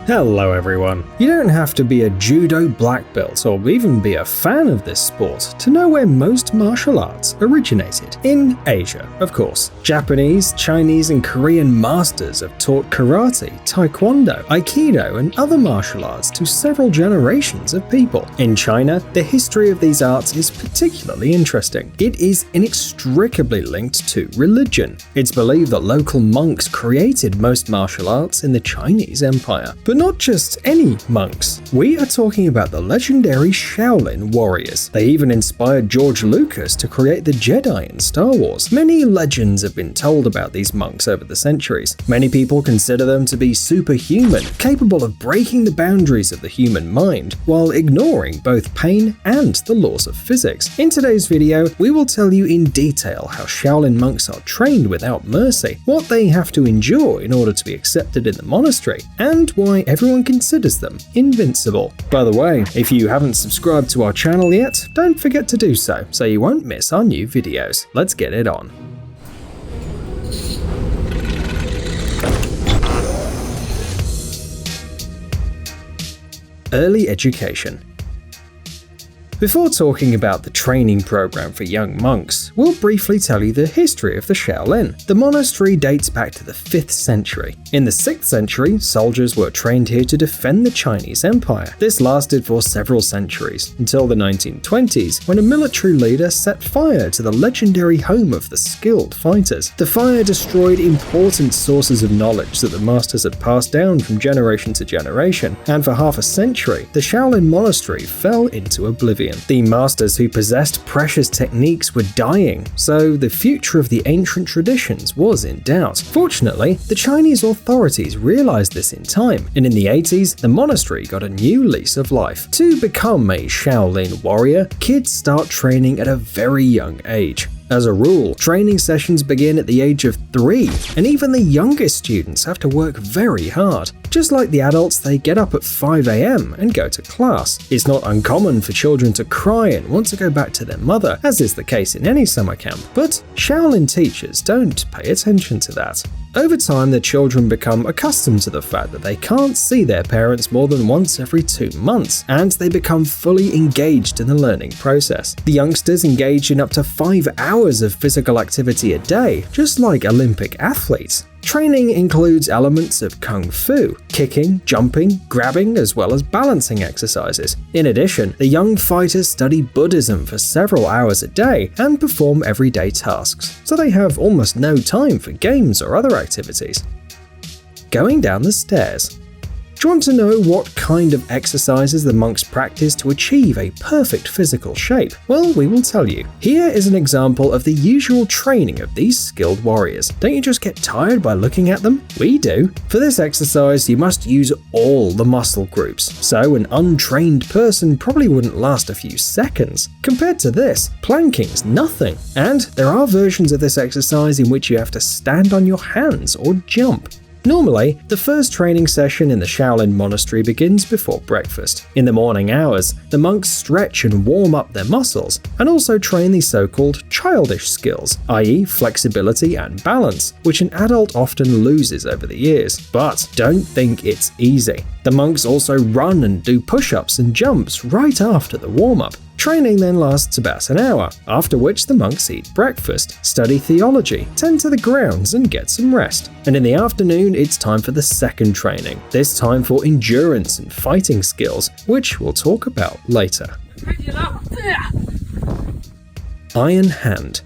Hello everyone. You don't have to be a Judo black belt or even be a fan of this sport to know where most martial arts originated. In Asia, of course. Japanese, Chinese, and Korean masters have taught karate, taekwondo, aikido, and other martial arts to several generations of people. In China, the history of these arts is particularly interesting. It is inextricably linked to religion. It's believed that local monks created most martial arts in the Chinese Empire. But not just any monks. We are talking about the legendary Shaolin warriors. They even inspired George Lucas to create the Jedi in Star Wars. Many legends have been told about these monks over the centuries. Many people consider them to be superhuman, capable of breaking the boundaries of the human mind, while ignoring both pain and the laws of physics. In today's video, we will tell you in detail how Shaolin monks are trained without mercy, what they have to endure in order to be accepted in the monastery, and why everyone considers them invincible. By the way, if you haven't subscribed to our channel yet, don't forget to do so you won't miss our new videos. Let's get it on. Early education. Before talking about the training program for young monks, we'll briefly tell you the history of the Shaolin. The monastery dates back to the 5th century. In the 6th century, soldiers were trained here to defend the Chinese Empire. This lasted for several centuries, until the 1920s, when a military leader set fire to the legendary home of the skilled fighters. The fire destroyed important sources of knowledge that the masters had passed down from generation to generation, and for half a century, the Shaolin monastery fell into oblivion. The masters who possessed precious techniques were dying, so the future of the ancient traditions was in doubt. Fortunately, the Chinese authorities realized this in time, and in the 80s, the monastery got a new lease of life. To become a Shaolin warrior, kids start training at a very young age. As a rule, training sessions begin at the age of 3, and even the youngest students have to work very hard. Just like the adults, they get up at 5 AM and go to class. It's not uncommon for children to cry and want to go back to their mother, as is the case in any summer camp. But Shaolin teachers don't pay attention to that. Over time, the children become accustomed to the fact that they can't see their parents more than once every 2 months, and they become fully engaged in the learning process. The youngsters engage in up to 5 hours of physical activity a day, just like Olympic athletes. Training includes elements of kung fu, kicking, jumping, grabbing, as well as balancing exercises. In addition, the young fighters study Buddhism for several hours a day and perform everyday tasks, so they have almost no time for games or other activities. Going down the stairs. Do you want to know what kind of exercises the monks practice to achieve a perfect physical shape? Well, we will tell you. Here is an example of the usual training of these skilled warriors. Don't you just get tired by looking at them? We do. For this exercise, you must use all the muscle groups, so an untrained person probably wouldn't last a few seconds. Compared to this, planking's nothing. And there are versions of this exercise in which you have to stand on your hands or jump. Normally, the first training session in the Shaolin monastery begins before breakfast. In the morning hours, the monks stretch and warm up their muscles, and also train the so-called childish skills, i.e. flexibility and balance, which an adult often loses over the years. But don't think it's easy. The monks also run and do push-ups and jumps right after the warm-up. Training then lasts about an hour, after which the monks eat breakfast, study theology, tend to the grounds and get some rest. And in the afternoon, it's time for the second training, this time for endurance and fighting skills, which we'll talk about later. Iron Hand.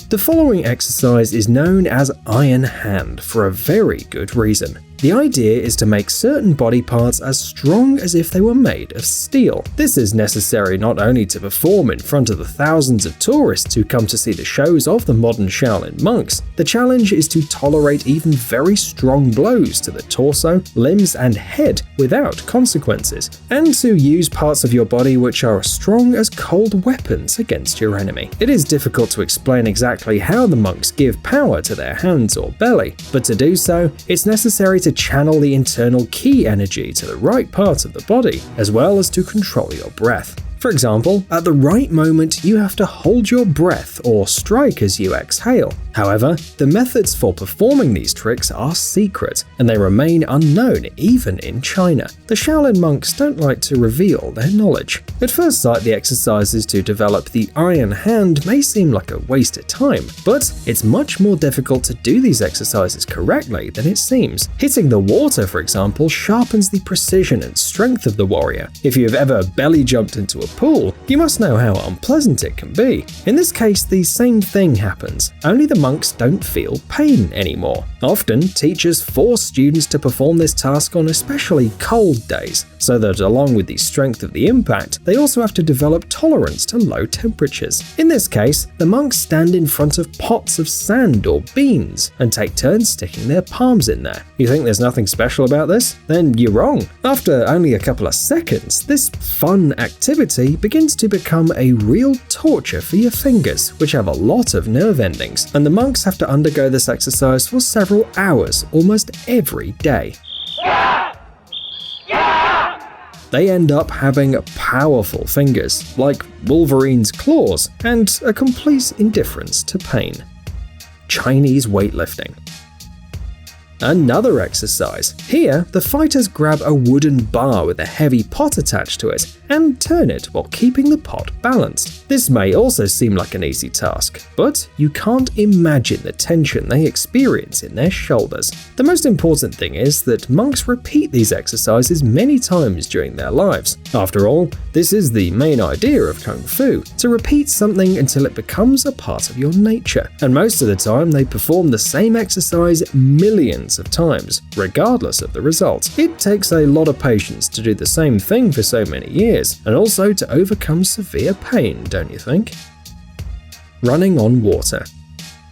The following exercise is known as Iron Hand for a very good reason. The idea is to make certain body parts as strong as if they were made of steel. This is necessary not only to perform in front of the thousands of tourists who come to see the shows of the modern Shaolin monks. The challenge is to tolerate even very strong blows to the torso, limbs, and head without consequences, and to use parts of your body which are as strong as cold weapons against your enemy. It is difficult to explain exactly how the monks give power to their hands or belly, but to do so, it's necessary to channel the internal ki energy to the right part of the body, as well as to control your breath. For For example, at the right moment, you have to hold your breath or strike as you exhale. However, the methods for performing these tricks are secret, and they remain unknown even in China. The Shaolin monks don't like to reveal their knowledge. At first sight, the exercises to develop the iron hand may seem like a waste of time, but it's much more difficult to do these exercises correctly than it seems. Hitting the water, for example, sharpens the precision and strength of the warrior. If you have ever belly jumped into a pool, you must know how unpleasant it can be. In this case, the same thing happens, only the monks don't feel pain anymore. Often, teachers force students to perform this task on especially cold days, so that along with the strength of the impact, they also have to develop tolerance to low temperatures. In this case, the monks stand in front of pots of sand or beans and take turns sticking their palms in there. You think there's nothing special about this? Then you're wrong. After only a couple of seconds, this fun activity begins to become a real torture for your fingers, which have a lot of nerve endings, and the monks have to undergo this exercise for several hours almost every day. They end up having powerful fingers, like Wolverine's claws, and a complete indifference to pain. Chinese weightlifting. Another exercise. Here, the fighters grab a wooden bar with a heavy pot attached to it and turn it while keeping the pot balanced. This may also seem like an easy task, but you can't imagine the tension they experience in their shoulders. The most important thing is that monks repeat these exercises many times during their lives. After all, this is the main idea of Kung Fu, to repeat something until it becomes a part of your nature. And most of the time, they perform the same exercise millions of times, regardless of the result. It takes a lot of patience to do the same thing for so many years, and also to overcome severe pain, don't you think? Running on water.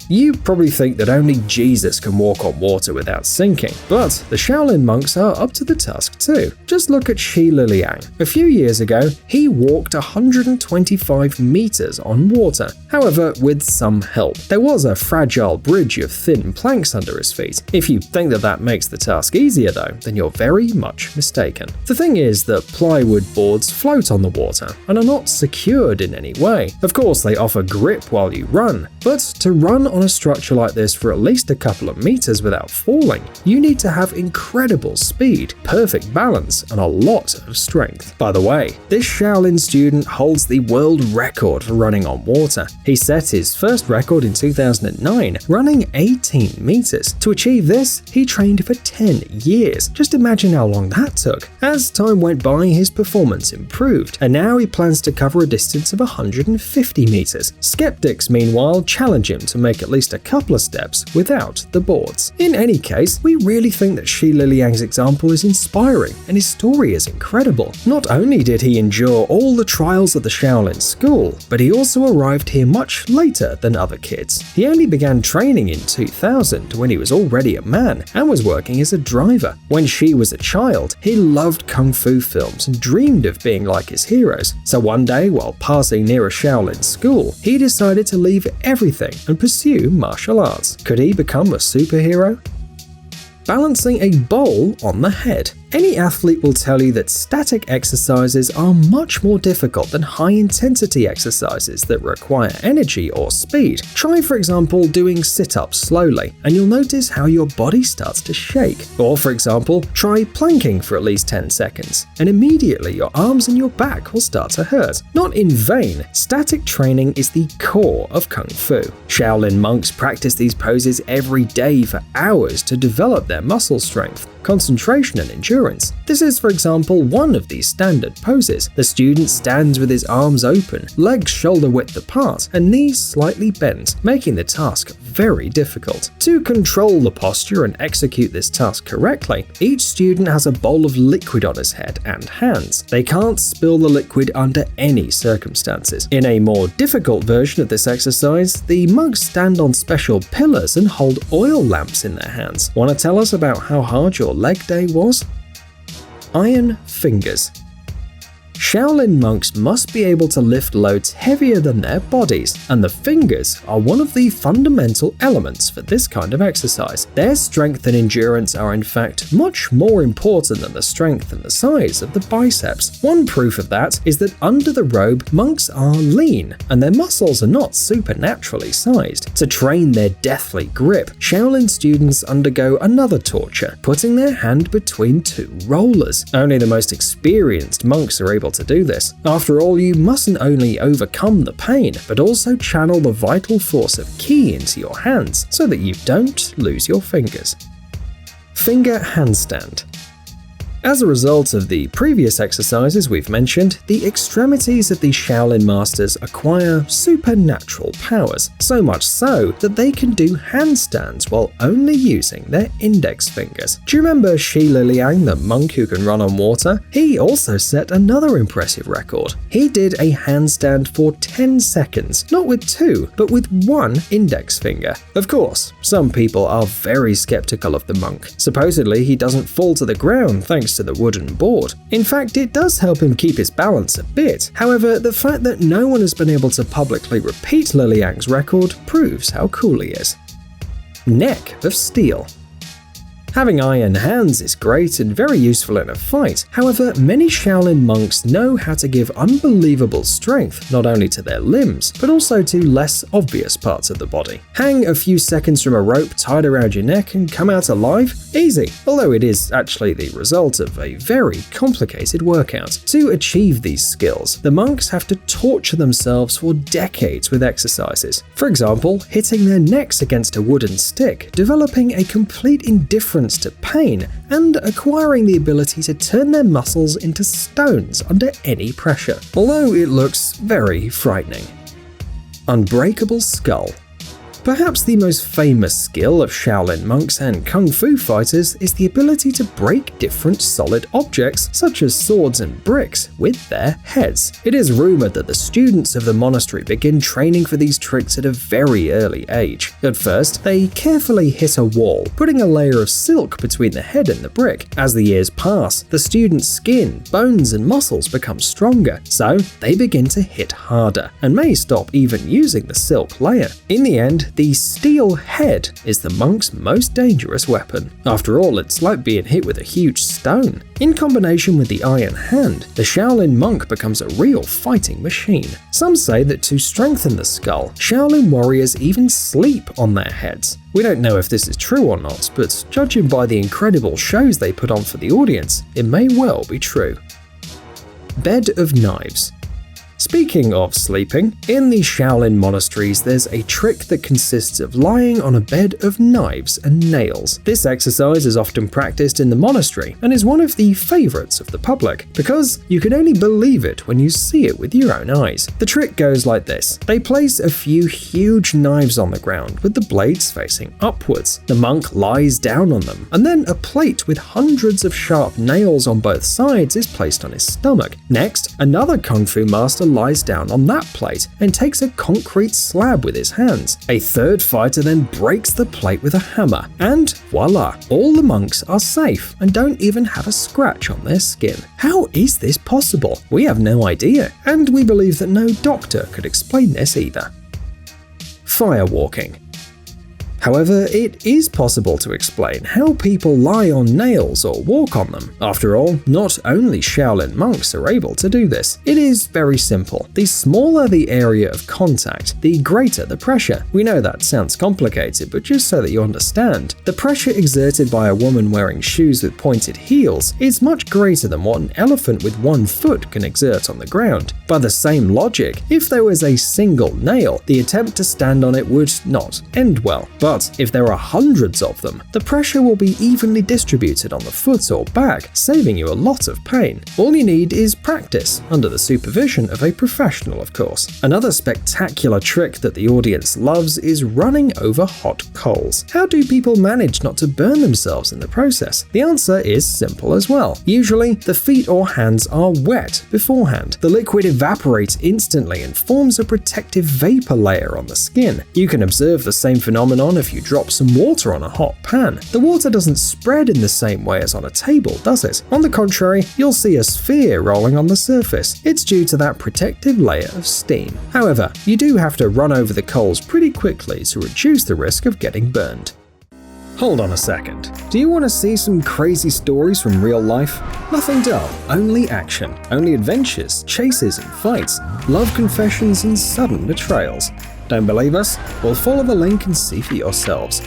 You probably think that only Jesus can walk on water without sinking, but the Shaolin monks are up to the task too. Just look at Shi Liliang. A few years ago, he walked 125 meters on water, however with some help. There was a fragile bridge of thin planks under his feet. If you think that that makes the task easier though, then you're very much mistaken. The thing is that plywood boards float on the water and are not secured in any way. Of course, they offer grip while you run, but to run on a structure like this for at least a couple of meters without falling, you need to have incredible speed, perfect balance, and a lot of strength. By the way, this Shaolin student holds the world record for running on water. He set his first record in 2009, running 18 meters. To achieve this, he trained for 10 years. Just imagine how long that took. As time went by, his performance improved, and now he plans to cover a distance of 150 meters. Skeptics, meanwhile, challenge him to make at least a couple of steps without the boards. In any case, we really think that Shi Liliang's example is inspiring, and his story is incredible. Not only did he endure all the trials of the Shaolin school, but he also arrived here much later than other kids. He only began training in 2000 when he was already a man and was working as a driver. When Shi was a child, he loved Kung Fu films and dreamed of being like his heroes. So one day, while passing near a Shaolin school, he decided to leave everything and pursue martial arts. Could he become a superhero? Balancing a bowl on the head. Any athlete will tell you that static exercises are much more difficult than high-intensity exercises that require energy or speed. Try, for example, doing sit-ups slowly, and you'll notice how your body starts to shake. Or, for example, try planking for at least 10 seconds, and immediately your arms and your back will start to hurt. Not in vain, static training is the core of Kung Fu. Shaolin monks practice these poses every day for hours to develop their muscle strength, concentration, and endurance. This is, for example, one of these standard poses. The student stands with his arms open, legs shoulder width apart, and knees slightly bent, making the task very difficult. To control the posture and execute this task correctly, each student has a bowl of liquid on his head and hands. They can't spill the liquid under any circumstances. In a more difficult version of this exercise, the monks stand on special pillars and hold oil lamps in their hands. Want to tell us about how hard your leg day was? Iron fingers. Shaolin monks must be able to lift loads heavier than their bodies, and the fingers are one of the fundamental elements for this kind of exercise. Their strength and endurance are in fact much more important than the strength and the size of the biceps. One proof of that is that under the robe, monks are lean, and their muscles are not supernaturally sized. To train their deathly grip, Shaolin students undergo another torture, putting their hand between two rollers. Only the most experienced monks are able to do this. After all, you mustn't only overcome the pain, but also channel the vital force of ki into your hands so that you don't lose your fingers. Finger handstand. As a result of the previous exercises we've mentioned, the extremities of the Shaolin masters acquire supernatural powers, so much so that they can do handstands while only using their index fingers. Do you remember Shi Liliang, the monk who can run on water? He also set another impressive record. He did a handstand for 10 seconds, not with two, but with one index finger. Of course, some people are very skeptical of the monk. Supposedly, he doesn't fall to the ground thanks to the wooden board. In fact, it does help him keep his balance a bit. However, the fact that no one has been able to publicly repeat Liliang's record proves how cool he is. Neck of steel. Having iron hands is great and very useful in a fight. However, many Shaolin monks know how to give unbelievable strength not only to their limbs, but also to less obvious parts of the body. Hang a few seconds from a rope tied around your neck and come out alive? Easy, although it is actually the result of a very complicated workout. To achieve these skills, the monks have to torture themselves for decades with exercises. For example, hitting their necks against a wooden stick, developing a complete indifference to pain, and acquiring the ability to turn their muscles into stones under any pressure, although it looks very frightening. Unbreakable skull. Perhaps the most famous skill of Shaolin monks and kung fu fighters is the ability to break different solid objects, such as swords and bricks, with their heads. It is rumored that the students of the monastery begin training for these tricks at a very early age. At first, they carefully hit a wall, putting a layer of silk between the head and the brick. As the years pass, the students' skin, bones, and muscles become stronger, so they begin to hit harder, and may stop even using the silk layer. In the end, the steel head is the monk's most dangerous weapon. After all, it's like being hit with a huge stone. In combination with the iron hand, the Shaolin monk becomes a real fighting machine. Some say that to strengthen the skull, Shaolin warriors even sleep on their heads. We don't know if this is true or not, but judging by the incredible shows they put on for the audience, it may well be true. Bed of knives. Speaking of sleeping, in the Shaolin monasteries there's a trick that consists of lying on a bed of knives and nails. This exercise is often practiced in the monastery and is one of the favorites of the public, because you can only believe it when you see it with your own eyes. The trick goes like this. They place a few huge knives on the ground with the blades facing upwards. The monk lies down on them, and then a plate with hundreds of sharp nails on both sides is placed on his stomach. Next, another kung fu master lies down on that plate and takes a concrete slab with his hands. A third fighter then breaks the plate with a hammer, and voila, all the monks are safe and don't even have a scratch on their skin. How is this possible? We have no idea, and we believe that no doctor could explain this either. Firewalking. However, it is possible to explain how people lie on nails or walk on them. After all, not only Shaolin monks are able to do this. It is very simple. The smaller the area of contact, the greater the pressure. We know that sounds complicated, but just so that you understand, the pressure exerted by a woman wearing shoes with pointed heels is much greater than what an elephant with one foot can exert on the ground. By the same logic, if there was a single nail, the attempt to stand on it would not end well. But if there are hundreds of them, the pressure will be evenly distributed on the foot or back, saving you a lot of pain. All you need is practice, under the supervision of a professional, of course. Another spectacular trick that the audience loves is running over hot coals. How do people manage not to burn themselves in the process? The answer is simple as well. Usually, the feet or hands are wet beforehand. The liquid evaporates instantly and forms a protective vapor layer on the skin. You can observe the same phenomenon on if you drop some water on a hot pan. The water doesn't spread in the same way as on a table, does it? On the contrary, you'll see a sphere rolling on the surface. It's due to that protective layer of steam. However, you do have to run over the coals pretty quickly to reduce the risk of getting burned. Hold on a second. Do you want to see some crazy stories from real life? Nothing dull, only action, only adventures, chases and fights, love confessions and sudden betrayals. Don't believe us? Well, follow the link and see for yourselves.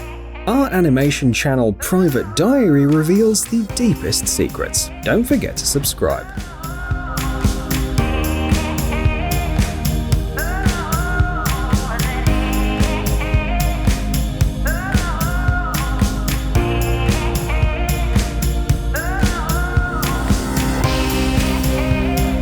Our animation channel Private Diary reveals the deepest secrets. Don't forget to subscribe.